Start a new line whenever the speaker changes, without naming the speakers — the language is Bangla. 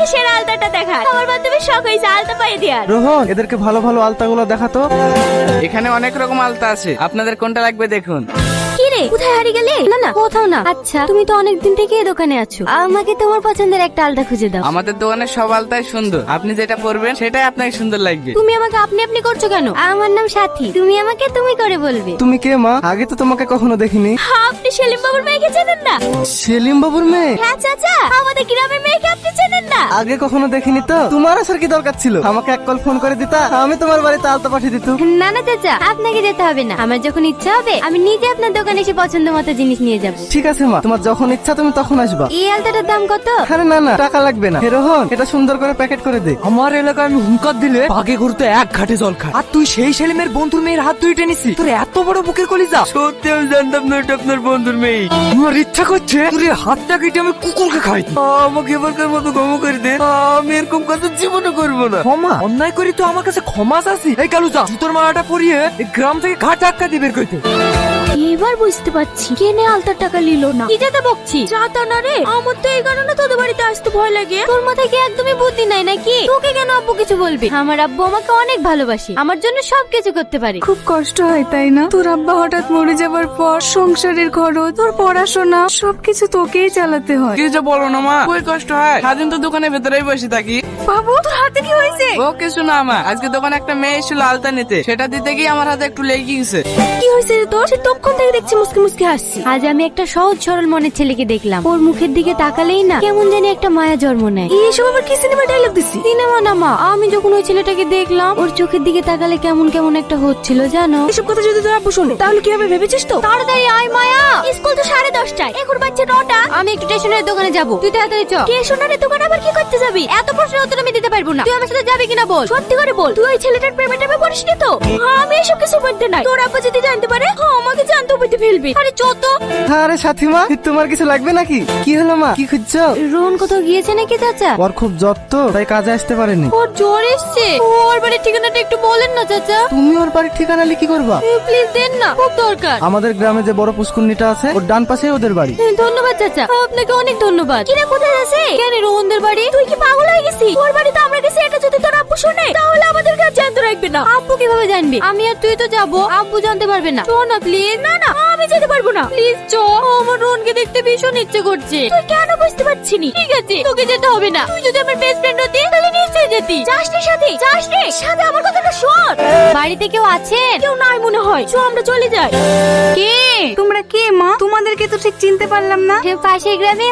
আমাকে সেরা আলতাটা দেখা। আমার বান্ধবীর শখ হয়েছে আলতা পায়ে দেওয়ার।
রোহন, এদেরকে ভালো ভালো আলতাগুলো দেখাতো।
এখানে অনেক রকম আলতা আছে, আপনাদের কোনটা লাগবে দেখুন।
কি রে, কোথায় হারিয়ে গেলে?
না না, কোথাও না। আচ্ছা, তুমি তো অনেকদিন থেকে এই দোকানে আছো, আমাকে তোমার পছন্দের একটা আলতা খুঁজে দাও।
আমাদের দোকানের সব আলতাই সুন্দর, আপনি যেটা পরবেন সেটাই আপনাকে সুন্দর লাগবে।
তুমি আমাকে আপনি আপনি করছো কেন? আমার নাম সাথী, তুমি আমাকে তুমি করে বলবে।
তুমি কে মা? আগে তো তোমাকে কখনো দেখিনি।
আপনি সেলিম বাবুর মেয়েকে চেনেন না?
সেলিম বাবুর মেয়ে?
হ্যাঁ চাচা, আমাদের গ্রামের মেয়েকে আপনি চেনেন না?
আগে কখনো দেখিনি তো। তোমার আসার কি দরকার ছিল? আমাকে এক কল ফোন করে দিতা, আমি তোমার বাড়িতে আলতা পাঠিয়ে দিত।
না না চাচা, আপনাকে যেতে হবে না। আমার যখন ইচ্ছা হবে আমি নিজে আপনার দোকানে এসে পছন্দ মতো জিনিস নিয়ে যাব।
ঠিক আছে মা, তোমার যখন ইচ্ছা তুমি তখন আসবা।
এই আলতাটার দাম কত?
আরে না না, টাকা লাগবে না। হে রোহন, এটা সুন্দর করে প্যাকেট করে দে।
আমার এলাকায় আমি হুঙ্কার দিলে বাঘে ঘুরতে এক ঘাটে জল খায়, আর তুই সেই সেলিমের বন্ধুর মেয়ের হাত ধুয়ে টেনিসি। তোর এত বড় বুকের কলিজা!
সত্যি আমি জানতাম না এটা আপনার বন্ধুর মেয়ে।
আমার ইচ্ছা করছে তোর এই হাতটা কেটে আমি কুকুরকে খাই।
আমাকে এবারকার মতো ক্ষমা করে দেন, আমি এরকম কথা জীবনে করবো না।
ক্ষমা? অন্যায় করি তো আমার কাছে ক্ষমা চাচ্ছি? এই কালুজা, জুতোর মালাটা পরিয়ে এই গ্রাম থেকে ঘাট ধাক্কা দিয়ে বের করতে।
এবার বুঝতে পারছি কেনে আলতার টাকা নিল না। কি যেতে বকছি? চাতা না রে, আমার তো এই কারণে তোদের বাড়িতে আসতে ভয় লাগে।
তোর মাথায় কি একদমই বুদ্ধি নাই নাকি? তোকে কেন আব্বু কিছু বলবে? আমার আব্বু আমাকে অনেক ভালোবাসে, আমার জন্য সবকিছু করতে পারে।
খুব কষ্ট হয় তাই না? তোর আব্বা হঠাৎ মরে যাবার পর সংসারের খরচ, তোর পড়াশোনা সবকিছু তোকেই চালাতে হয়।
কি যে বলো না মা, খুবই কষ্ট হয়। সারাদিন তো দোকানের ভেতরেই বসে থাকি।
বাবু, তোর হাতে কি হয়েছে?
ও কিছু না মা, আজকে দোকানে একটা মেয়ে এসেছিল আলতা নিতে, সেটা দিতে গিয়ে আমার হাতে একটু লেগে গেছে।
কি হয়েছে রে তোর? সে তখন থেকে দেখছি মুসকে মুসকে হাসছি।
আজ আমি একটা সহজ সরল মনের ছেলেকে দেখলাম, ওর মুখের দিকে তাকালেই না কেমন জানি একটা মায়া জন্ম নেয়।
এইসব আবার কি সিনেমা ডায়লগ দিছি?
সিনেমা না মা, আমি যখন ওই ছেলেটাকে দেখলাম ওর চোখের দিকে তাকালে কেমন কেমন একটা হচ্ছিল জানো।
এসব কথা যদি তোর আব্বু শুনে তাহলে কি হবে ভেবেছিস তো?
তাড়াতাড়ি আয় মায়া,
স্কুল তো 10:30টায়, এখন বাজছে 9টা।
আমি একটু স্টেশনের দোকানে যাব, তুই তাড়াতাড়ি চ।
স্টেশনারি দোকানে আবার কি করতে যাবি?
এত প্রশ্নের উত্তর আমি দিতে পারবো না, তুই আমার সাথে যাবি কিনা বল।
সত্যি করে বল, তুই ওই ছেলেটার প্রেমে টেমে পড়িস নি তো? আমি এসব কিছু বলতে নাই। তোর আব্বু যদি জানতে পারে আমাকে জানতে বলতে ফেলবি। আরে চত।
আরে সাথী মা, তোমার কিছু লাগবে নাকি? কি হলো মা, কি খুঁজছো?
রোহন কোথাও গিয়েছে নাকি চাচা?
ওর খুব জ্বর তো, তাই কাজে আসতে পারেনি।
ওর জ্বর এসছে, ওর বাড়ির ঠিকানাটা একটু বলেন না চাচা।
তুমি ওর বাড়ির ঠিকানা লিখি করবা?
প্লিজ দেন না, খুব দরকার।
আমাদের গ্রামে যে বড় পুষ্কুন্নিটা আছে ওর ডান পাশে ওদের বাড়ি।
ধন্যবাদ চাচা, আপনাকে অনেক ধন্যবাদ।
কিরে কোথায় আছে?
কেন রোহনদের বাড়ি?
তুই কি পাগল হয়ে গেছিস? ওর বাড়িতে আমরা গেছি, এটা যদি তোর আব্বু শুনে তাহলে আমাদের কাছে জানতে রাখবে না।
আব্বু কিভাবে জানবে? আমি আর তুই তো যাবো, আব্বু জানতে পারবে না। চো না প্লিজ।
না না, আমি যেতে পারবো না।
প্লিজ চো, আমার রোহনকে দেখতে ভীষণ ইচ্ছে করছে।
তুই কেন বুঝতে পারছিস নি?
ঠিক আছে, তোকে যেতে হবে না। তুই যদি আমার বেস্ট ফ্রেন্ড হতি তাহলে নিশ্চয়ই যেতি।
যাস নি সাথে, যাস নি সাথে, আমার কথাটা শোন।
বাড়িতে কেউ আছেন?
কেউ নাই মনে হয়, চো আমরা চলে যাই।
কে?
তোমরা কে মা? তোমাদেরকে তো ঠিক চিনতে পারলাম না।
পাশের গ্রামে